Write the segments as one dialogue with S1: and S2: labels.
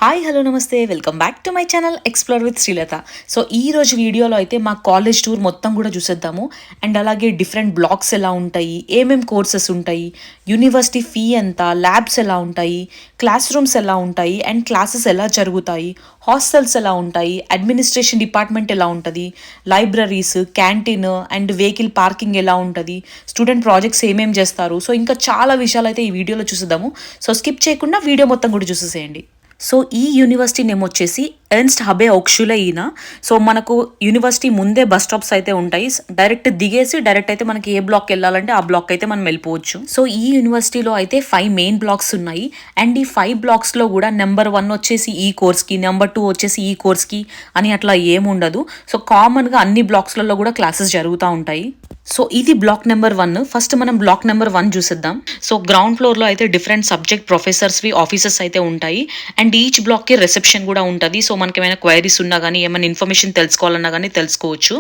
S1: Hi hello నమస్తే welcome back to my channel explore with Srilatha. So ఈ రోజు వీడియోలో అయితే మా కాలేజ్ టూర్ మొత్తం కూడా చూసేద్దాము. అండ్ అలాగే డిఫరెంట్ బ్లాక్స్ ఎలా ఉంటాయి, ఏమేం కోర్సెస్ ఉంటాయి, యూనివర్సిటీ ఫీ ఎంత, ల్యాబ్స్ ఎలా ఉంటాయి, క్లాస్ రూమ్స్ ఎలా ఉంటాయి, అండ్ క్లాసెస్ ఎలా జరుగుతాయి, హాస్టల్స్ ఎలా ఉంటాయి, అడ్మినిస్ట్రేషన్ డిపార్ట్మెంట్ ఎలా ఉంటుంది, libraries, canteen and vehicle parking ఎలా ఉంటుంది, స్టూడెంట్ ప్రాజెక్ట్స్ ఏమేం చేస్తారు. సో ఇంకా చాలా విషయాలు అయితే ఈ వీడియోలో చూసేద్దాము. సో స్కిప్ చేయకుండా వీడియో మొత్తం కూడా చూసేసేయండి. సో ఈ యూనివర్సిటీ నేమ్ వచ్చేసి ఎర్న్స్ట్ హబే ఓక్షులే ఈయన. సో మనకు యూనివర్సిటీ ముందే బస్ స్టాప్స్ అయితే ఉంటాయి. డైరెక్ట్ దిగేసి డైరెక్ట్ అయితే మనకి ఏ బ్లాక్ వెళ్ళాలంటే ఆ బ్లాక్ అయితే మనం వెళ్ళిపోవచ్చు. సో ఈ యూనివర్సిటీలో అయితే 5 మెయిన్ బ్లాక్స్ ఉన్నాయి. అండ్ ఈ 5 బ్లాక్స్లో కూడా నెంబర్ 1 వచ్చేసి ఈ కోర్స్కి, నెంబర్ 2 వచ్చేసి ఈ కోర్స్కి అని అట్లా ఏముండదు. సో కామన్గా అన్ని బ్లాక్స్లలో కూడా క్లాసెస్ జరుగుతూ ఉంటాయి. సో ఇది బ్లాక్ నెంబర్ 1. ఫస్ట్ మనం బ్లాక్ నెంబర్ 1 చూసేద్దాం. సో గ్రౌండ్ ఫ్లోర్లో అయితే డిఫరెంట్ సబ్జెక్ట్ ప్రొఫెసర్స్వి ఆఫీసెస్ అయితే ఉంటాయి. అండ్ ఈచ్ బ్లాక్కి రిసెప్షన్ కూడా ఉంటుంది. సో మనకి ఏమైనా క్వైరీస్ ఉన్నా కానీ, ఏమైనా ఇన్ఫర్మేషన్ తెలుసుకోవాలన్నా కానీ తెలుసుకోవచ్చు.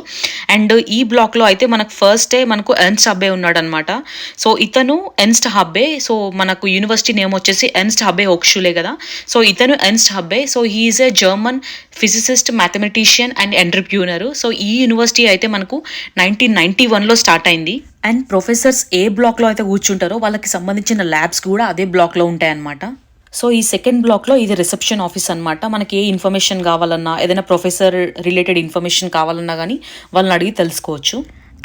S1: అండ్ ఈ బ్లాక్లో అయితే మనకు ఫస్ట్ మనకు ఎర్న్స్ట్ హబ్బే ఉన్నాడు అనమాట. సో ఇతను ఎర్న్స్ట్ హబ్బే. సో మనకు యూనివర్సిటీ నేమ్ వచ్చేసి ఎర్న్స్ట్ హబ్బే ఓక్షులే కదా. సో ఇతను Ernst Abbe. So he is a German physicist, mathematician and entrepreneur. So ఈ యూనివర్సిటీ అయితే మనకు 1991లో స్టార్ట్ అయింది. అండ్ ప్రొఫెసర్స్ ఏ బ్లాక్లో అయితే కూర్చుంటారో వాళ్ళకి సంబంధించిన ల్యాబ్స్ కూడా అదే బ్లాక్లో ఉంటాయి అన్నమాట. సో ఈ సెకండ్ బ్లాక్లో ఇది రిసెప్షన్ ఆఫీస్ అనమాట. మనకి ఏ ఇన్ఫర్మేషన్ కావాలన్నా, ఏదైనా ప్రొఫెసర్ రిలేటెడ్ ఇన్ఫర్మేషన్ కావాలన్నా కానీ వాళ్ళని అడిగి తెలుసుకోవచ్చు.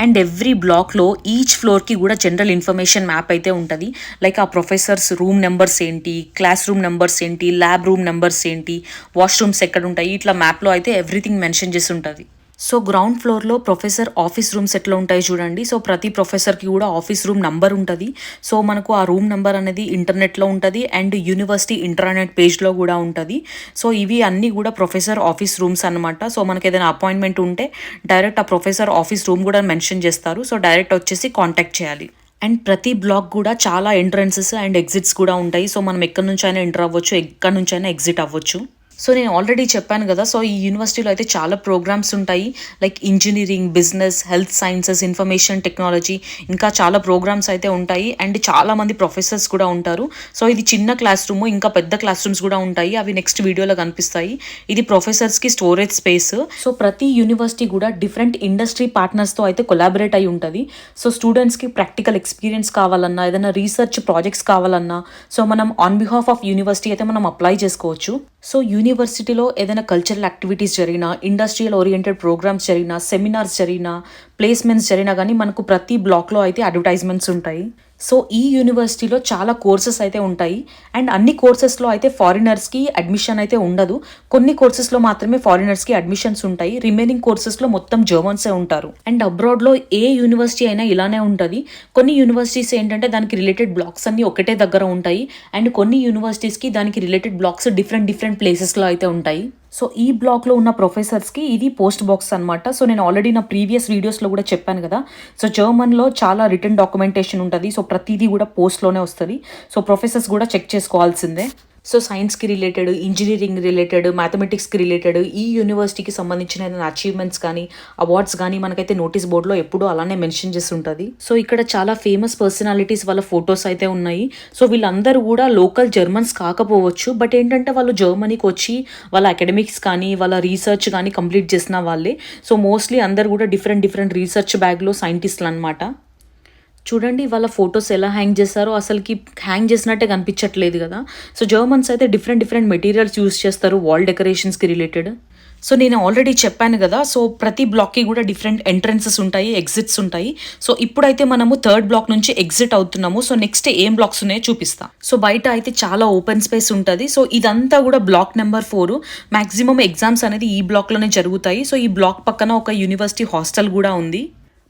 S1: అండ్ ఎవ్రీ బ్లాక్లో ఈచ్ ఫ్లోర్కి కూడా జనరల్ ఇన్ఫర్మేషన్ మ్యాప్ అయితే ఉంటుంది. లైక్ ఆ ప్రొఫెసర్స్ రూమ్ నెంబర్స్ ఏంటి, క్లాస్ రూమ్ నెంబర్స్ ఏంటి, ల్యాబ్ రూమ్ నెంబర్స్ ఏంటి, వాష్రూమ్స్ ఎక్కడ ఉంటాయి, ఇట్లా మ్యాప్లో అయితే ఎవ్రీథింగ్ మెన్షన్ చేసి ఉంటుంది. సో గ్రౌండ్ ఫ్లోర్లో ప్రొఫెసర్ ఆఫీస్ రూమ్స్ ఎట్లా ఉంటాయి చూడండి. సో ప్రతి ప్రొఫెసర్కి కూడా ఆఫీస్ రూమ్ నంబర్ ఉంటుంది. సో మనకు ఆ రూమ్ నెంబర్ అనేది ఇంటర్నెట్లో ఉంటుంది అండ్ యూనివర్సిటీ ఇంటర్నెట్ పేజ్లో కూడా ఉంటుంది. సో ఇవి అన్నీ కూడా ప్రొఫెసర్ ఆఫీస్ రూమ్స్ అనమాట. సో మనకి ఏదైనా అపాయింట్మెంట్ ఉంటే డైరెక్ట్ ఆ ప్రొఫెసర్ ఆఫీస్ రూమ్ కూడా మెన్షన్ చేస్తారు. సో డైరెక్ట్ వచ్చేసి కాంటాక్ట్ చేయాలి. అండ్ ప్రతి బ్లాక్ కూడా చాలా ఎంట్రన్సెస్ అండ్ ఎగ్జిట్స్ కూడా ఉంటాయి. సో మనం ఎక్కడి నుంచి అయినా ఎంటర్ అవ్వచ్చు, ఎక్కడి నుంచి అయినా ఎగ్జిట్ అవ్వచ్చు. సో నేను ఆల్రెడీ చెప్పాను కదా. సో ఈ యూనివర్సిటీలో అయితే చాలా ప్రోగ్రామ్స్ ఉంటాయి. Like engineering, business, health sciences, information technology, ఇంకా చాలా ప్రోగ్రామ్స్ అయితే ఉంటాయి. అండ్ చాలా మంది ప్రొఫెసర్స్ కూడా ఉంటారు. సో ఇది చిన్న క్లాస్ రూమ్, ఇంకా పెద్ద క్లాస్ రూమ్స్ కూడా ఉంటాయి. అవి నెక్స్ట్ వీడియోలో కనిపిస్తాయి. ఇది ప్రొఫెసర్స్కి స్టోరేజ్ స్పేస్. సో ప్రతి యూనివర్సిటీ కూడా డిఫరెంట్ ఇండస్ట్రీ పార్ట్నర్స్తో అయితే కొలాబరేట్ అయి ఉంటుంది. సో స్టూడెంట్స్కి ప్రాక్టికల్ ఎక్స్పీరియన్స్ కావాలన్నా, ఏదైనా రీసెర్చ్ ప్రాజెక్ట్స్ కావాలన్నా, సో మనం ఆన్ బిహాఫ్ ఆఫ్ యూనివర్సిటీ అయితే మనం అప్లై చేసుకోవచ్చు. సో యూనివర్సిటీలో ఏదైనా కల్చరల్ యాక్టివిటీస్ జరిగినా, ఇండస్ట్రియల్ ఓరియంటెడ్ ప్రోగ్రామ్స్ జరిగినా, సెమినార్స్ జరిగినా, ప్లేస్మెంట్స్ జరిగినా కానీ మనకు ప్రతి బ్లాక్లో అయితే అడ్వర్టైజ్మెంట్స్ ఉంటాయి. సో ఈ యూనివర్సిటీలో చాలా కోర్సెస్ అయితే ఉంటాయి. అండ్ అన్ని కోర్సెస్లో అయితే ఫారినర్స్కి అడ్మిషన్ అయితే ఉండదు. కొన్ని కోర్సెస్లో మాత్రమే ఫారినర్స్కి అడ్మిషన్స్ ఉంటాయి. రిమైనింగ్ కోర్సెస్లో మొత్తం జర్మన్సే ఉంటారు. అండ్ అబ్రాడ్లో ఏ యూనివర్సిటీ అయినా ఇలానే ఉంటుంది. కొన్ని యూనివర్సిటీస్ ఏంటంటే దానికి రిలేటెడ్ బ్లాక్స్ అన్నీ ఒకటే దగ్గర ఉంటాయి. అండ్ కొన్ని యూనివర్సిటీస్కి దానికి రిలేటెడ్ బ్లాక్స్ డిఫరెంట్ ప్లేసెస్లో అయితే ఉంటాయి. సో ఈ బ్లాక్లో ఉన్న ప్రొఫెసర్స్కి ఇది పోస్ట్ బాక్స్ అనమాట. సో నేను ఆల్రెడీ నా ప్రీవియస్ వీడియోస్లో కూడా చెప్పాను కదా. సో జర్మన్లో చాలా రిటర్న్ డాక్యుమెంటేషన్ ఉంటుంది. సో ప్రతిదీ కూడా పోస్ట్లోనే వస్తుంది. సో ప్రొఫెసర్స్ కూడా చెక్ చేసుకోవాల్సిందే. సో సైన్స్కి రిలేటెడ్, ఇంజనీరింగ్ రిలేటెడ్, మ్యాథమెటిక్స్కి రిలేటెడ్ ఈ యూనివర్సిటీకి సంబంధించిన అచీవ్మెంట్స్ కానీ, అవార్డ్స్ కానీ మనకైతే నోటీస్ బోర్డులో ఎప్పుడూ అలానే మెన్షన్ చేసి ఉంటుంది. సో ఇక్కడ చాలా ఫేమస్ పర్సనాలిటీస్ వాళ్ళ ఫొటోస్ అయితే ఉన్నాయి. సో వీళ్ళందరూ కూడా లోకల్ జర్మన్స్ కాకపోవచ్చు, బట్ ఏంటంటే వాళ్ళు జర్మనీకి వచ్చి వాళ్ళ అకాడమిక్స్ కానీ, వాళ్ళ రీసెర్చ్ కానీ కంప్లీట్ చేసిన వాళ్ళే. సో మోస్ట్లీ అందరు కూడా డిఫరెంట్ రీసెర్చ్ బ్యాగ్లో సైంటిస్టులు అనమాట. చూడండి వాళ్ళ ఫొటోస్ ఎలా హ్యాంగ్ చేస్తారో, అసలుకి హ్యాంగ్ చేసినట్టే కనిపించట్లేదు కదా. సో జర్మన్స్ అయితే డిఫరెంట్ మెటీరియల్స్ యూస్ చేస్తారు వాల్ డెకరేషన్స్కి రిలేటెడ్. సో నేను ఆల్రెడీ చెప్పాను కదా. సో ప్రతి బ్లాక్కి కూడా డిఫరెంట్ ఎంట్రన్సెస్ ఉంటాయి, ఎగ్జిట్స్ ఉంటాయి. సో ఇప్పుడైతే మనము థర్డ్ బ్లాక్ నుంచి ఎగ్జిట్ అవుతున్నాము. సో నెక్స్ట్ ఏం బ్లాక్స్ ఉన్నాయో చూపిస్తా. సో బయట అయితే చాలా ఓపెన్ స్పేస్ ఉంటుంది. సో ఇదంతా కూడా బ్లాక్ నెంబర్ 4. మ్యాక్సిమం ఎగ్జామ్స్ అనేది ఈ బ్లాక్లోనే జరుగుతాయి. సో ఈ బ్లాక్ పక్కన ఒక యూనివర్సిటీ హాస్టల్ కూడా ఉంది.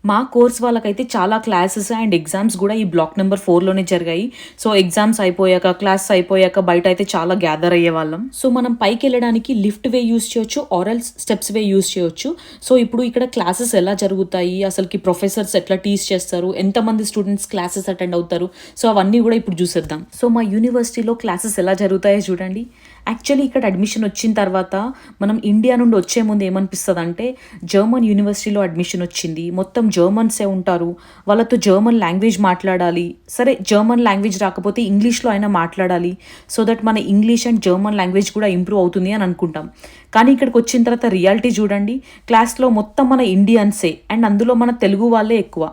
S1: మా కోర్స్ వాళ్ళకైతే చాలా క్లాసెస్ అండ్ ఎగ్జామ్స్ కూడా ఈ బ్లాక్ నెంబర్ 4లోనే జరిగాయి. సో ఎగ్జామ్స్ అయిపోయాక, క్లాసెస్ అయిపోయాక బయట అయితే చాలా గ్యాదర్ అయ్యే వాళ్ళం. సో మనం పైకి వెళ్ళడానికి లిఫ్ట్ వే యూస్ చేయొచ్చు, ఆరల్స్ స్టెప్స్ వే యూస్ చేయొచ్చు. సో ఇప్పుడు ఇక్కడ క్లాసెస్ ఎలా జరుగుతాయి, అసలుకి ప్రొఫెసర్స్ ఎట్లా టీచ్ చేస్తారు, ఎంతమంది స్టూడెంట్స్ క్లాసెస్ అటెండ్ అవుతారు, సో అవన్నీ కూడా ఇప్పుడు చూసేద్దాం. సో మా యూనివర్సిటీలో క్లాసెస్ ఎలా జరుగుతాయో చూడండి. యాక్చువల్లీ ఇక్కడ అడ్మిషన్ వచ్చిన తర్వాత మనం ఇండియా నుండి వచ్చే ముందు ఏమనిపిస్తుంది అంటే జర్మన్ యూనివర్సిటీలో అడ్మిషన్ వచ్చింది, మొత్తం జర్మన్సే ఉంటారు, వాళ్ళతో జర్మన్ లాంగ్వేజ్ మాట్లాడాలి, సరే జర్మన్ లాంగ్వేజ్ రాకపోతే ఇంగ్లీష్లో అయినా మాట్లాడాలి, సో దట్ మన ఇంగ్లీష్ అండ్ జర్మన్ లాంగ్వేజ్ కూడా ఇంప్రూవ్ అవుతుంది అని అనుకుంటాం. కానీ ఇక్కడికి వచ్చిన తర్వాత రియాలిటీ చూడండి, క్లాస్లో మొత్తం మన ఇండియన్సే అండ్ అందులో మన తెలుగు వాళ్ళే ఎక్కువ.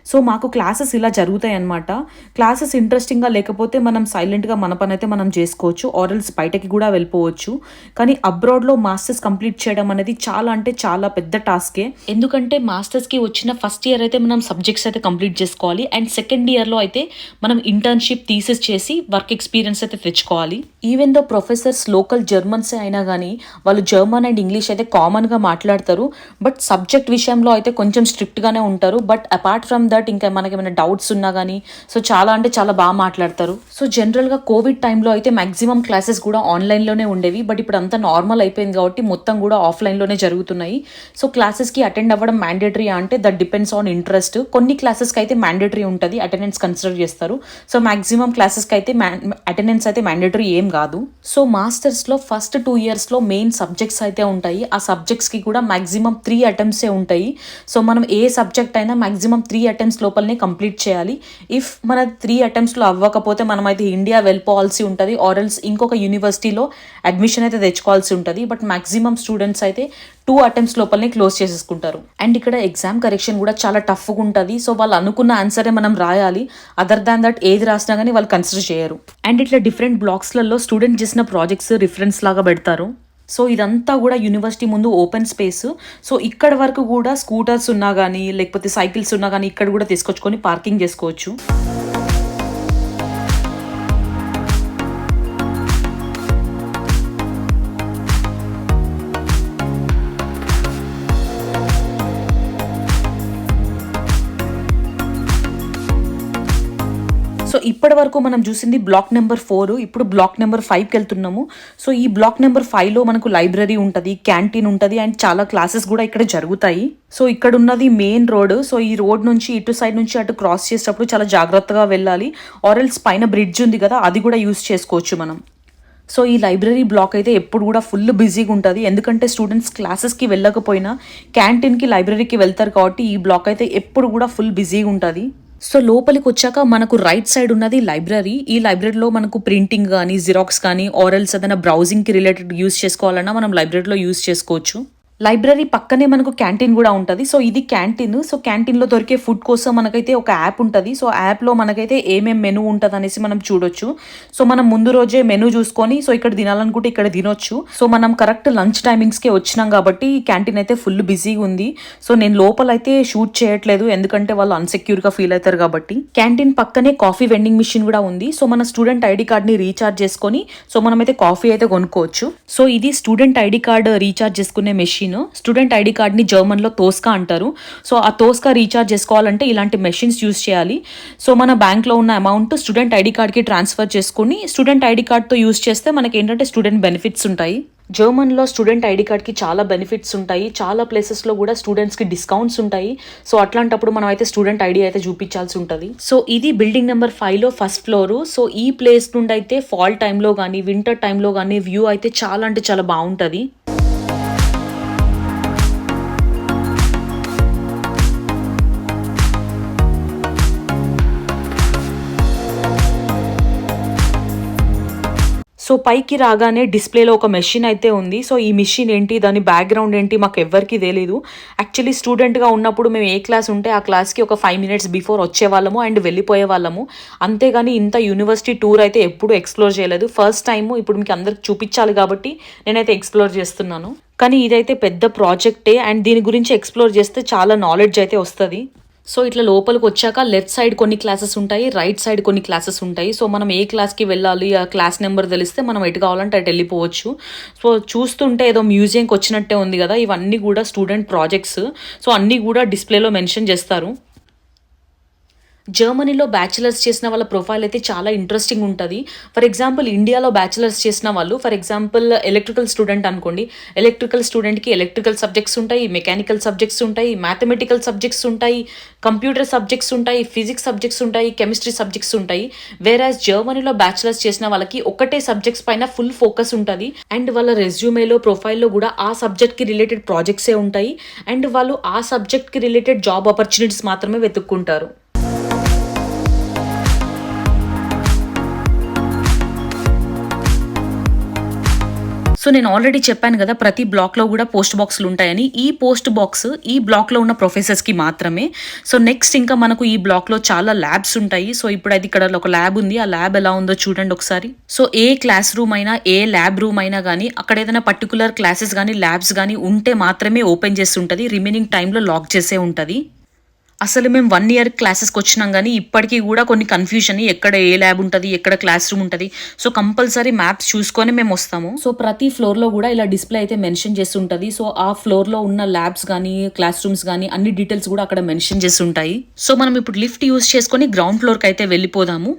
S1: సో మాకు క్లాసెస్ ఇలా జరుగుతాయి అన్నమాట. క్లాసెస్ ఇంట్రెస్టింగ్గా లేకపోతే మనం సైలెంట్గా మన పని అయితే మనం చేసుకోవచ్చు, ఆర్ఎల్స్ బయటకి కూడా వెళ్ళిపోవచ్చు. కానీ అబ్రాడ్లో మాస్టర్స్ కంప్లీట్ చేయడం అనేది చాలా అంటే చాలా పెద్ద టాస్కే. ఎందుకంటే మాస్టర్స్కి వచ్చిన ఫస్ట్ ఇయర్ అయితే మనం సబ్జెక్ట్స్ అయితే కంప్లీట్ చేసుకోవాలి అండ్ సెకండ్ ఇయర్లో అయితే మనం ఇంటర్న్షిప్ థీసిస్ చేసి వర్క్ ఎక్స్పీరియన్స్ అయితే తెచ్చుకోవాలి. ఈవెన్ దో ప్రొఫెసర్స్ లోకల్ జర్మన్సే అయినా కానీ వాళ్ళు జర్మన్ అండ్ ఇంగ్లీష్ అయితే కామన్గా మాట్లాడతారు, బట్ సబ్జెక్ట్ విషయంలో అయితే కొంచెం స్ట్రిక్ట్గానే ఉంటారు. బట్ అపార్ట్ ఫ్రమ్ దట్ ఇంకా మనకి ఏమైనా డౌట్స్ ఉన్నా కానీ సో చాలా అంటే చాలా బాగా మాట్లాడతారు. సో జనరల్గా కోవిడ్ టైంలో అయితే మ్యాక్సిమం క్లాసెస్ కూడా ఆన్లైన్లోనే ఉండేవి, బట్ ఇప్పుడు అంతా నార్మల్ అయిపోయింది కాబట్టి మొత్తం కూడా ఆఫ్లైన్లోనే జరుగుతున్నాయి. సో క్లాసెస్కి అటెండ్ అవ్వడం మ్యాండేటరీ అంటే దట్ డిపెండ్స్ ఆన్ ఇంట్రెస్ట్. కొన్ని క్లాసెస్కి అయితే మ్యాండేటరీ ఉంటుంది, అటెండెన్స్ కన్సిడర్ చేస్తారు. సో మ్యాక్సిమం క్లాసెస్కి అయితే అటెండెన్స్ అయితే మ్యాండేటరీ ఏం కాదు. సో మాస్టర్స్లో ఫస్ట్ 2 ఇయర్స్లో మెయిన్ సబ్జెక్ట్స్ అయితే ఉంటాయి. ఆ సబ్జెక్ట్స్కి కూడా మ్యాక్సిమం 3 అటెంప్ట్సే ఉంటాయి. సో మనం ఏ సబ్జెక్ట్ అయినా మ్యాక్సిమం 3 అటెంప్ట్స్ లోపలనే కంప్లీట్ చేయాలి. ఇఫ్ మన 3 అటెంప్ట్స్లో అవ్వకపోతే మనం అయితే ఇండియా వెళ్ళిపోవాల్సి ఉంటుంది, ఆర్ఎల్స్ ఇంకొక యూనివర్సిటీలో అడ్మిషన్ అయితే తెచ్చుకోవాల్సి ఉంటుంది. బట్ మ్యాక్సిమం స్టూడెంట్స్ అయితే 2 అటెంప్ట్స్ లోపలనే క్లోజ్ చేసేసుకుంటారు. అండ్ ఇక్కడ ఎగ్జామ్ కరెక్షన్ కూడా చాలా టఫ్గా ఉంటుంది. సో వాళ్ళు అనుకున్న ఆన్సరే మనం రాయాలి, అదర్ దాన్ దట్ ఏది రాసినా కానీ వాళ్ళు కన్సిడర్ చేయరు. అండ్ ఇట్లా డిఫరెంట్ బ్లాక్స్లలో స్టూడెంట్ చేసిన ప్రాజెక్ట్స్ రిఫరెన్స్ లాగా పెడతారు. సో ఇదంతా కూడా యూనివర్సిటీ ముందు ఓపెన్ స్పేస్. సో ఇక్కడ వరకు కూడా స్కూటర్స్ ఉన్నా కానీ లేకపోతే సైకిల్స్ ఉన్నా కానీ ఇక్కడ కూడా తీసుకొచ్చుకొని పార్కింగ్ చేసుకోవచ్చు. సో ఇప్పటి వరకు మనం చూసింది బ్లాక్ నెంబర్ 4, ఇప్పుడు బ్లాక్ నెంబర్ 5కి వెళ్తున్నాము. సో ఈ బ్లాక్ నెంబర్ 5లో మనకు లైబ్రరీ ఉంటుంది, క్యాంటీన్ ఉంటుంది అండ్ చాలా క్లాసెస్ కూడా ఇక్కడ జరుగుతాయి. సో ఇక్కడ ఉన్నది మెయిన్ రోడ్. సో ఈ రోడ్ నుంచి ఇటు సైడ్ నుంచి అటు క్రాస్ చేసేటప్పుడు చాలా జాగ్రత్తగా వెళ్ళాలి, ఆర్ఎల్స్ పైన బ్రిడ్జ్ ఉంది కదా అది కూడా యూస్ చేసుకోవచ్చు మనం. సో ఈ లైబ్రరీ బ్లాక్ అయితే ఎప్పుడు కూడా ఫుల్ బిజీగా ఉంటుంది, ఎందుకంటే స్టూడెంట్స్ క్లాసెస్కి వెళ్ళకపోయినా క్యాంటీన్కి లైబ్రరీకి వెళ్తారు కాబట్టి ఈ బ్లాక్ అయితే ఎప్పుడు కూడా ఫుల్ బిజీగా ఉంటుంది. సో లోపలికి వచ్చాక మనకు రైట్ సైడ్ ఉన్నది లైబ్రరీ. ఈ లైబ్రరీలో మనకు ప్రింటింగ్ కానీ జిరాక్స్ కానీ ఆర్ఎల్స్ ఏదైనా బ్రౌజింగ్కి రిలేటెడ్ యూస్ చేసుకోవాలన్నా మనం లైబ్రరీలో యూస్ చేసుకోవచ్చు. లైబ్రరీ పక్కనే మనకు క్యాంటీన్ కూడా ఉంటుంది. సో ఇది క్యాంటీన్. సో క్యాంటీన్లో దొరికే ఫుడ్ కోసం మనకైతే ఒక యాప్ ఉంటుంది. సో యాప్లో మనకైతే ఏమేమి మెనూ ఉంటుంది అనేసి మనం చూడొచ్చు. సో మనం ముందు రోజే మెనూ చూసుకొని సో ఇక్కడ తినాలనుకుంటే ఇక్కడ తినొచ్చు. సో మనం కరెక్ట్ లంచ్ టైమింగ్స్కే వచ్చినాం కాబట్టి క్యాంటీన్ అయితే ఫుల్ బిజీగా ఉంది. సో నేను లోపలైతే షూట్ చేయట్లేదు, ఎందుకంటే వాళ్ళు అన్సెక్యూర్గా ఫీల్ అవుతారు కాబట్టి. క్యాంటీన్ పక్కనే కాఫీ వెండింగ్ మిషన్ కూడా ఉంది. సో మన స్టూడెంట్ ఐడి కార్డ్ని రీఛార్జ్ చేసుకొని సో మనమైతే కాఫీ అయితే కొనుక్కోవచ్చు. సో ఇది స్టూడెంట్ ఐడి కార్డ్ రీఛార్జ్ చేసుకునే మెషిన్. స్టూడెంట్ ఐడి కార్డ్ని జర్మన్లో తోస్కా అంటారు. సో ఆ తోస్కా రీఛార్జ్ చేసుకోవాలంటే ఇలాంటి మెషిన్స్ యూస్ చేయాలి. సో మన బ్యాంక్లో ఉన్న అమౌంట్ స్టూడెంట్ ఐడి కార్డ్కి ట్రాన్స్ఫర్ చేసుకుని స్టూడెంట్ ఐడి కార్డ్తో యూస్ చేస్తే మనకి ఏంటంటే స్టూడెంట్ బెనిఫిట్స్ ఉంటాయి. జర్మన్లో స్టూడెంట్ ఐడి కార్డ్కి చాలా బెనిఫిట్స్ ఉంటాయి, చాలా ప్లేసెస్లో కూడా స్టూడెంట్స్కి డిస్కౌంట్స్ ఉంటాయి. సో అట్లాంటప్పుడు మనం అయితే స్టూడెంట్ ఐడి అయితే చూపించాల్సి ఉంటుంది. సో ఇది బిల్డింగ్ నెంబర్ 5లో ఫస్ట్ ఫ్లోర్. సో ఈ ప్లేస్ నుండి అయితే ఫాల్ టైంలో కానీ వింటర్ టైంలో కానీ వ్యూ అయితే చాలా అంటే చాలా బాగుంటుంది. సో పైకి రాగానే డిస్ప్లేలో ఒక మెషిన్ అయితే ఉంది. సో ఈ మెషిన్ ఏంటి, దాని బ్యాక్గ్రౌండ్ ఏంటి మాకు ఎవ్వరికి తెలియదు. యాక్చువల్లీ స్టూడెంట్గా ఉన్నప్పుడు మేము ఏ క్లాస్ ఉంటే ఆ క్లాస్కి ఒక 5 minutes బిఫోర్ వచ్చేవాళ్ళము అండ్ వెళ్ళిపోయే వాళ్ళము. అంతేగాని ఇంత యూనివర్సిటీ టూర్ అయితే ఎప్పుడు ఎక్స్ప్లోర్ చేయలేదు. ఫస్ట్ టైము ఇప్పుడు మీకు అందరికి చూపించాలి కాబట్టి నేనైతే ఎక్స్ప్లోర్ చేస్తున్నాను. కానీ ఇదైతే పెద్ద ప్రాజెక్టే అండ్ దీని గురించి ఎక్స్ప్లోర్ చేస్తే చాలా నాలెడ్జ్ అయితే వస్తుంది. సో ఇట్లా లోపలికి వచ్చాక లెఫ్ట్ సైడ్ కొన్ని క్లాసెస్ ఉంటాయి, రైట్ సైడ్ కొన్ని క్లాసెస్ ఉంటాయి. సో మనం ఏ క్లాస్కి వెళ్ళాలి, ఆ క్లాస్ నెంబర్ తెలిస్తే మనం ఎటు కావాలంటే అటు వెళ్ళిపోవచ్చు. సో చూస్తుంటే ఏదో మ్యూజియంకి వచ్చినట్టే ఉంది కదా, ఇవన్నీ కూడా స్టూడెంట్ ప్రాజెక్ట్స్. సో అన్నీ కూడా డిస్ప్లేలో మెన్షన్ చేస్తారు. జర్మనీలో బ్యాచిలర్స్ చేసిన వాళ్ళ ప్రొఫైల్ అయితే చాలా ఇంట్రెస్టింగ్ ఉంటుంది. ఫర్ ఎగ్జాంపుల్ ఇండియాలో బ్యాచిలర్స్ చేసిన వాళ్ళు, ఫర్ ఎగ్జాంపుల్ ఎలక్ట్రికల్ స్టూడెంట్ అనుకోండి. ఎలక్ట్రికల్ స్టూడెంట్కి ఎలక్ట్రికల్ సబ్జెక్ట్స్ ఉంటాయి, మెకానికల్ సబ్జెక్ట్స్ ఉంటాయి, మ్యాథమెటికల్ సబ్జెక్ట్స్ ఉంటాయి, కంప్యూటర్ సబ్జెక్ట్స్ ఉంటాయి, ఫిజిక్స్ సబ్జెక్ట్స్ ఉంటాయి, కెమిస్ట్రీ సబ్జెక్ట్స్ ఉంటాయి. వేరాజ్ జర్మనీలో బ్యాచిలర్స్ చేసిన వాళ్ళకి ఒకటే సబ్జెక్ట్స్ పైన ఫుల్ ఫోకస్ ఉంటుంది. అండ్ వాళ్ళ రెజ్యూమేలో ప్రొఫైల్లో కూడా ఆ సబ్జెక్ట్కి రిలేటెడ్ ప్రాజెక్ట్సే ఉంటాయి. అండ్ వాళ్ళు ఆ సబ్జెక్ట్కి రిలేటెడ్ జాబ్ ఆపర్చునిటీస్ మాత్రమే వెతుక్కుంటారు. సో నేను ఆల్రెడీ చెప్పాను కదా, ప్రతి బ్లాక్లో కూడా పోస్ట్ బాక్స్లు ఉంటాయని. ఈ పోస్ట్ బాక్స్ ఈ బ్లాక్లో ఉన్న ప్రొఫెసర్స్కి మాత్రమే. సో నెక్స్ట్ ఇంకా మనకు ఈ బ్లాక్లో చాలా ల్యాబ్స్ ఉంటాయి. సో ఇప్పుడు అది ఇక్కడ ఒక ల్యాబ్ ఉంది. ఆ ల్యాబ్ ఎలా ఉందో చూడండి ఒకసారి. సో ఏ క్లాస్ రూమ్ అయినా, ఏ ల్యాబ్ రూమ్ అయినా కానీ అక్కడ ఏదైనా పర్టికులర్ క్లాసెస్ కానీ ల్యాబ్స్ కానీ ఉంటే మాత్రమే ఓపెన్ చేసి ఉంటుంది. రిమైనింగ్ టైంలో లాక్ చేసే ఉంటుంది. అసలు మేము 1 year క్లాసెస్కి వచ్చినాం కానీ ఇప్పటికీ కూడా కొన్ని కన్ఫ్యూజన్, ఎక్కడ ఏ ల్యాబ్ ఉంటుంది, ఎక్కడ క్లాస్ రూమ్ ఉంటుంది. సో కంపల్సరీ మ్యాప్స్ చూసుకొని మేము వస్తాము. సో ప్రతి ఫ్లోర్లో కూడా ఇలా డిస్ప్లే అయితే మెన్షన్ చేసి ఉంటుంది. సో ఆ ఫ్లోర్లో ఉన్న ల్యాబ్స్ కానీ, క్లాస్ రూమ్స్ కానీ అన్ని డీటెయిల్స్ కూడా అక్కడ మెన్షన్ చేసి ఉంటాయి. సో మనం ఇప్పుడు లిఫ్ట్ యూజ్ చేసుకొని గ్రౌండ్ ఫ్లోర్కి అయితే వెళ్ళిపోదాము.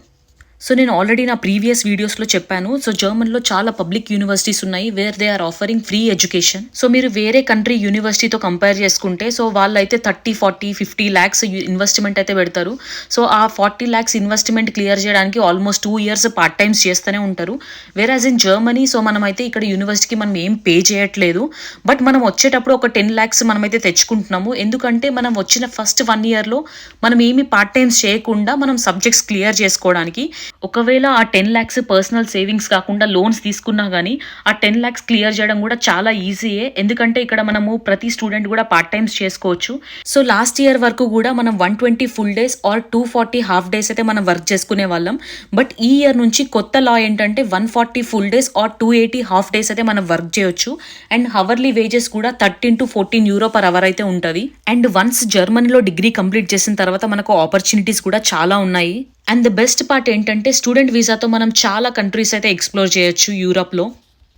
S1: సో నేను ఆల్రెడీ నా ప్రీవియస్ వీడియోస్లో చెప్పాను. సో జర్మన్లో చాలా పబ్లిక్ యూనివర్సిటీస్ ఉన్నాయి where they are offering free education. So మీరు వేరే కంట్రీ యూనివర్సిటీతో కంపేర్ చేసుకుంటే సో వాళ్ళైతే 30, 40, 50 lakhs ఇన్వెస్ట్మెంట్ అయితే పెడతారు. సో ఆ 40 lakhs ఇన్వెస్ట్మెంట్ క్లియర్ చేయడానికి ఆల్మోస్ట్ 2 years పార్ట్ టైమ్స్ చేస్తూనే ఉంటారు. వేరాజ్ ఇన్ జర్మనీ సో మనమైతే ఇక్కడ యూనివర్సిటీకి మనం ఏం పే చేయట్లేదు. బట్ మనం వచ్చేటప్పుడు ఒక 10 lakhs మనమైతే తెచ్చుకుంటున్నాము. ఎందుకంటే మనం వచ్చిన ఫస్ట్ 1 yearలో మనం ఏమి పార్ట్ టైమ్స్ చేయకుండా మనం సబ్జెక్ట్స్ క్లియర్ చేసుకోవడానికి. ఒకవేళ ఆ 10 lakhs పర్సనల్ సేవింగ్స్ కాకుండా లోన్స్ తీసుకున్నా కానీ ఆ 10 lakhs క్లియర్ చేయడం కూడా చాలా ఈజీయే. ఎందుకంటే ఇక్కడ మనము ప్రతి స్టూడెంట్ కూడా పార్ట్ టైమ్స్ చేసుకోవచ్చు. సో లాస్ట్ ఇయర్ వరకు కూడా మనం 120 full days or 240 half days అయితే మనం వర్క్ చేసుకునే వాళ్ళం. బట్ ఈ ఇయర్ నుంచి కొత్త లా ఏంటంటే 140 full days or 280 half days అయితే మనం వర్క్ చేయొచ్చు. అండ్ హవర్లీ వేజెస్ కూడా 13 to 14 euro per hour అయితే ఉంటుంది. అండ్ వన్స్ జర్మనీలో డిగ్రీ కంప్లీట్ చేసిన తర్వాత మనకు ఆపర్చునిటీస్ కూడా చాలా ఉన్నాయి. అండ్ ద బెస్ట్ పార్ట్ ఏంటంటే స్టూడెంట్ వీసాతో మనం చాలా కంట్రీస్ అయితే ఎక్స్ప్లోర్ చేయొచ్చు యూరోప్లో.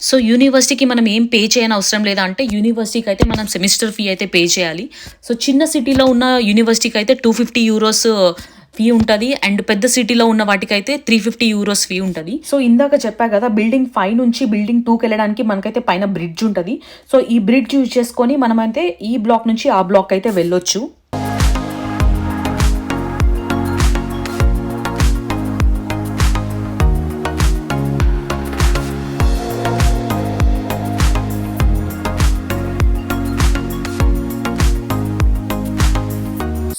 S1: సో యూనివర్సిటీకి మనం ఏం పే చేయని అవసరం లేదా అంటే యూనివర్సిటీకి అయితే మనం సెమిస్టర్ ఫీ అయితే పే చేయాలి. సో చిన్న సిటీలో ఉన్న యూనివర్సిటీకి అయితే 250 euros ఫీ ఉంటుంది. అండ్ పెద్ద సిటీలో ఉన్న వాటికైతే 350 euros ఫీ ఉంటుంది. సో ఇందాక చెప్పా కదా, బిల్డింగ్ 5 నుంచి బిల్డింగ్ 2కి వెళ్ళడానికి మనకైతే పైన బ్రిడ్జ్ ఉంటుంది. సో ఈ బ్రిడ్జ్ యూజ్ చేసుకొని మనమైతే ఈ బ్లాక్ నుంచి ఆ బ్లాక్ అయితే వెళ్ళొచ్చు.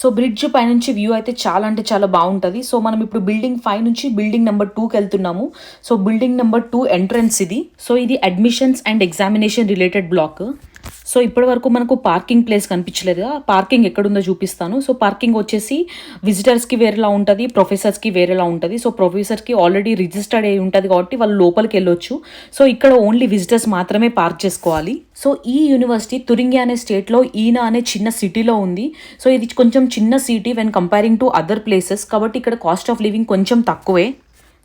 S1: సో బ్రిడ్జ్ పైనుంచి వ్యూ అయితే చాలా అంటే చాలా బాగుంటుంది. సో మనం ఇప్పుడు బిల్డింగ్ 5 నుంచి బిల్డింగ్ నెంబర్ 2కి వెళ్తున్నాము. సో బిల్డింగ్ నెంబర్ 2 ఎంట్రన్స్ ఇది. సో ఇది admissions and examination related block. So ఇప్పటి వరకు మనకు పార్కింగ్ ప్లేస్ కనిపించలేదు కదా, పార్కింగ్ ఎక్కడుందో చూపిస్తాను. సో పార్కింగ్ వచ్చేసి విజిటర్స్కి వేరేలా ఉంటుంది, ప్రొఫెసర్స్కి వేరేలా ఉంటుంది. సో ప్రొఫెసర్కి ఆల్రెడీ రిజిస్టర్డ్ అయి ఉంటుంది కాబట్టి వాళ్ళు లోపలికి వెళ్ళొచ్చు. సో ఇక్కడ ఓన్లీ విజిటర్స్ మాత్రమే పార్క్ చేసుకోవాలి. సో ఈ యూనివర్సిటీ తురింగి అనే స్టేట్లో ఈనా అనే చిన్న సిటీలో ఉంది. సో ఇది కొంచెం చిన్న city when comparing to other places, కాబట్టి ఇక్కడ కాస్ట్ ఆఫ్ లివింగ్ కొంచెం తక్కువే.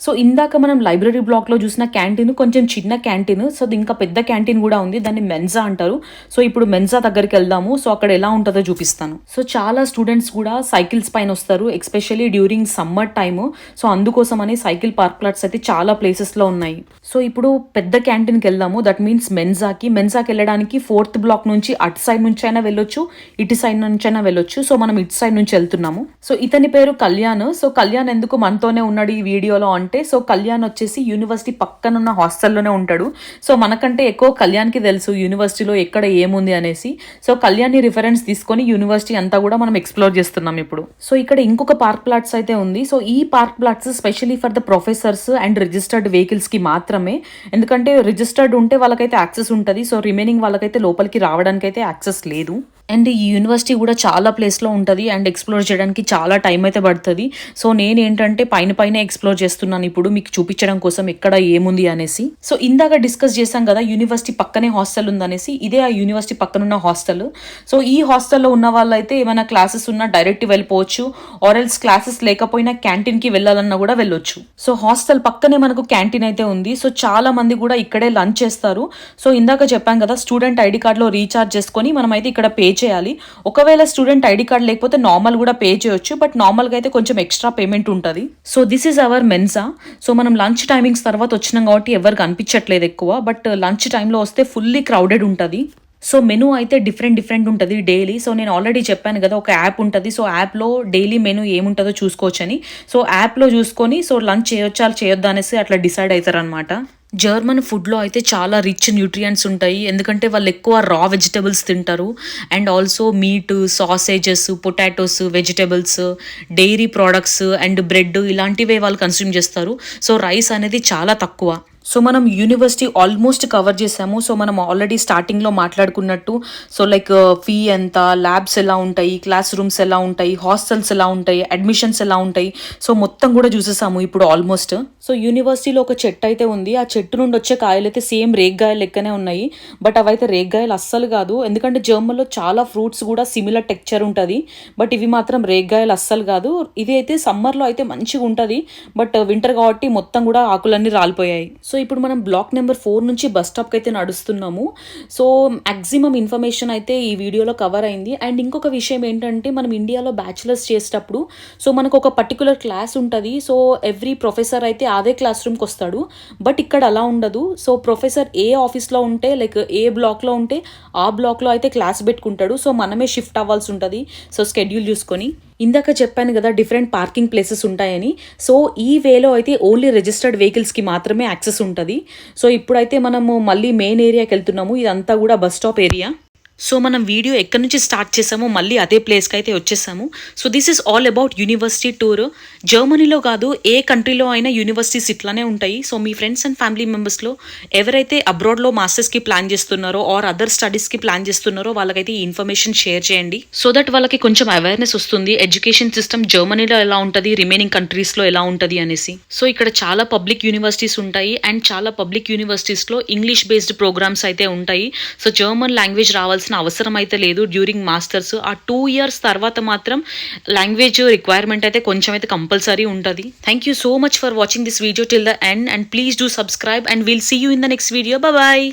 S1: సో ఇందాక మనం లైబ్రరీ బ్లాక్లో చూసిన క్యాంటీన్ కొంచెం చిన్న క్యాంటీన్. సో ఇంకా పెద్ద క్యాంటీన్ కూడా ఉంది, దాన్ని మెన్జా అంటారు. సో ఇప్పుడు మెన్జా దగ్గరికి వెళ్దాము. సో అక్కడ ఎలా ఉంటుందో చూపిస్తాను. సో చాలా స్టూడెంట్స్ కూడా సైకిల్స్ పైన వస్తారు, especially during summer time. So అందుకోసమని సైకిల్ పార్క్ ప్లాట్స్ అయితే చాలా ప్లేసెస్లో ఉన్నాయి. సో ఇప్పుడు పెద్ద క్యాంటీన్కి వెళ్దాము, దట్ మీన్స్ మెన్జాకి వెళ్ళడానికి 4th బ్లాక్ నుంచి అటు సైడ్ నుంచి అయినా వెళ్ళొచ్చు, ఇటు సైడ్ నుంచి అయినా వెళ్ళొచ్చు. సో మనం ఇటు సైడ్ నుంచి వెళ్తున్నాము. సో ఇతని పేరు కళ్యాణ్. సో కళ్యాణ్ ఎందుకు మనతోనే ఉన్నాడు ఈ వీడియోలో అంటే, సో కళ్యాణ్ వచ్చేసి యూనివర్సిటీ పక్కన ఉన్న హాస్టల్లోనే ఉంటాడు. సో మనకంటే ఎక్కువ కళ్యాణ్కి తెలుసు యూనివర్సిటీలో ఎక్కడ ఏముంది అనేసి. సో కళ్యాణ్ని రిఫరెన్స్ తీసుకొని యూనివర్సిటీ అంతా కూడా మనం ఎక్స్ప్లోర్ చేస్తున్నాం ఇప్పుడు. సో ఇక్కడ ఇంకొక పార్క్ ప్లాట్స్ అయితే ఉంది. సో ఈ park plots specially for the professors and registered వెహికల్స్కి మాత్రమే. ఎందుకంటే రిజిస్టర్డ్ ఉంటే వాళ్ళకైతే యాక్సెస్ ఉంటుంది. సో రిమైనింగ్ వాళ్ళకైతే లోపలికి రావడానికి అయితే యాక్సెస్ లేదు. అండ్ ఈ యూనివర్సిటీ కూడా చాలా ప్లేస్లో ఉంటుంది అండ్ ఎక్స్ప్లోర్ చేయడానికి చాలా టైం అయితే పడుతుంది. సో నేను ఏంటంటే పైన ఎక్స్ప్లోర్ చేస్తున్నాను. వెళ్తున్నాను ఇప్పుడు మీకు చూపించడం కోసం ఎక్కడ ఏముంది అనేసి. సో ఇందాక డిస్కస్ చేశాం కదా యూనివర్సిటీ పక్కనే హాస్టల్ ఉందనేసి, ఇదే ఆ యూనివర్సిటీ పక్కనున్న హాస్టల్. సో ఈ హాస్టల్లో ఉన్న వాళ్ళైతే ఏమైనా క్లాసెస్ ఉన్నా డైరెక్ట్ వెళ్ళిపోవచ్చు, ఆర్ ఎల్స్ క్లాసెస్ లేకపోయినా క్యాంటీన్ కి వెళ్ళాలన్నా కూడా వెళ్ళొచ్చు. సో హాస్టల్ పక్కనే మనకు క్యాంటీన్ అయితే ఉంది. సో చాలా మంది కూడా ఇక్కడే లంచ్ చేస్తారు. సో ఇందాక చెప్పాం కదా స్టూడెంట్ ఐడి కార్డ్ లో రీఛార్జ్ చేసుకొని మనం అయితే ఇక్కడ పే చేయాలి. ఒకవేళ స్టూడెంట్ ఐడి కార్డ్ లేకపోతే నార్మల్ కూడా పే చేయొచ్చు, బట్ నార్మల్ గా అయితే కొంచెం ఎక్స్ట్రా పేమెంట్ ఉంటుంది. So this is our mensa. So మనం లంచ్ టైమింగ్స్ తర్వాత వచ్చినాం కాబట్టి ఎవరికి అనిపించట్లేదు ఎక్కువ, బట్ లంచ్ టైంలో వస్తే ఫుల్లీ క్రౌడెడ్ ఉంటుంది. సో మెనూ అయితే డిఫరెంట్ ఉంటుంది డైలీ. సో నేను ఆల్రెడీ చెప్పాను కదా ఒక యాప్ ఉంటుంది. సో యాప్లో డైలీ మెనూ ఏముంటుందో చూసుకోవచ్చని. సో యాప్లో చూసుకొని సో లంచ్ చేయొచ్చా చేయొద్దా అనేసి అట్లా డిసైడ్ అవుతారనమాట. జర్మన్ ఫుడ్లో అయితే చాలా రిచ్ న్యూట్రియంట్స్ ఉంటాయి, ఎందుకంటే వాళ్ళు ఎక్కువ రా వెజిటబుల్స్ తింటారు. And also meat, sausages, potatoes, vegetables, dairy products and bread ఇలాంటివే వాళ్ళు కన్స్యూమ్ చేస్తారు. సో రైస్ అనేది చాలా తక్కువ. సో మనం యూనివర్సిటీ ఆల్మోస్ట్ కవర్ చేసాము. సో మనం ఆల్రెడీ స్టార్టింగ్లో మాట్లాడుకున్నట్టు సో లైక్ ఫీ ఎంత, ల్యాబ్స్ ఎలా ఉంటాయి, క్లాస్ రూమ్స్ ఎలా ఉంటాయి, హాస్టల్స్ ఎలా ఉంటాయి, అడ్మిషన్స్ ఎలా ఉంటాయి, సో మొత్తం కూడా చూసేసాము ఇప్పుడు ఆల్మోస్ట్. సో యూనివర్సిటీలో ఒక చెట్టు అయితే ఉంది. ఆ చెట్టు నుండి వచ్చే కాయలు అయితే సేమ్ రేగ్గాయలు లెక్కనే ఉన్నాయి, బట్ అవైతే రేగ్గాయలు అస్సలు కాదు. ఎందుకంటే జర్మన్లో చాలా ఫ్రూట్స్ కూడా సిమిలర్ టెక్చర్ ఉంటుంది, బట్ ఇవి మాత్రం రేగ్గాయలు అస్సలు కాదు. ఇది అయితే సమ్మర్లో అయితే మంచిగా ఉంటుంది, బట్ వింటర్ కాబట్టి మొత్తం కూడా ఆకులన్నీ రాలిపోయాయి. సో ఇప్పుడు మనం బ్లాక్ నెంబర్ 4 నుంచి బస్ స్టాప్కి అయితే నడుస్తున్నాము. సో మ్యాక్సిమం ఇన్ఫర్మేషన్ అయితే ఈ వీడియోలో కవర్ అయింది. అండ్ ఇంకొక విషయం ఏంటంటే మనం ఇండియాలో బ్యాచిలర్స్ చేసేటప్పుడు సో మనకు ఒక పర్టికులర్ క్లాస్ ఉంటుంది. సో ఎవ్రీ ప్రొఫెసర్ అయితే అదే క్లాస్ రూమ్కి వస్తాడు, బట్ ఇక్కడ అలా ఉండదు. సో ప్రొఫెసర్ ఏ ఆఫీస్లో ఉంటే లైక్ ఏ బ్లాక్లో ఉంటే ఆ బ్లాక్లో అయితే క్లాస్ పెట్టుకుంటాడు. సో మనమే షిఫ్ట్ అవ్వాల్సి ఉంటుంది సో స్కెడ్యూల్ చూసుకొని. ఇందాక చెప్పాను కదా డిఫరెంట్ పార్కింగ్ ప్లేసెస్ ఉంటాయని. సో ఈ వేలో అయితే ఓన్లీ రిజిస్టర్డ్ వెహికల్స్కి మాత్రమే యాక్సెస్ ఉంటుంది. సో ఇప్పుడైతే మనము మళ్ళీ మెయిన్ ఏరియాకి వెళ్తున్నాము. ఇదంతా కూడా బస్ స్టాప్ ఏరియా. సో మనం వీడియో ఎక్కడి నుంచి స్టార్ట్ చేసామో మళ్ళీ అదే ప్లేస్కి అయితే వచ్చేసాము. So this is all about university tour. జర్మనీలో కాదు ఏ కంట్రీలో అయినా యూనివర్సిటీస్ ఇట్లానే ఉంటాయి. సో మీ ఫ్రెండ్స్ అండ్ ఫ్యామిలీ మెంబర్స్లో ఎవరైతే అబ్రాడ్లో మాస్టర్స్కి ప్లాన్ చేస్తున్నారో ఆర్ అదర్ స్టడీస్కి ప్లాన్ చేస్తున్నారో వాళ్ళకైతే ఈ ఇన్ఫర్మేషన్ షేర్ చేయండి. సో దట్ వాళ్ళకి కొంచెం అవేర్నెస్ వస్తుంది ఎడ్యుకేషన్ సిస్టమ్ జర్మనీలో ఎలా ఉంటుంది, రిమైనింగ్ కంట్రీస్లో ఎలా ఉంటుంది అనేసి. సో ఇక్కడ చాలా పబ్లిక్ యూనివర్సిటీస్ ఉంటాయి అండ్ చాలా పబ్లిక్ యూనివర్సిటీస్లో ఇంగ్లీష్ బేస్డ్ ప్రోగ్రామ్స్ అయితే ఉంటాయి. సో జర్మన్ లాంగ్వేజ్ రావాల్సిన అవసరం అయితే లేదు డ్యూరింగ్ మాస్టర్స్. ఆ 2 years తర్వాత మాత్రం లాంగ్వేజ్ రిక్వైర్మెంట్ అయితే కొంచెం అయితే కంపల్సరీ ఉంటుంది. Thank you so much for watching this video till the end and please do subscribe and will see you in the next video. Bye.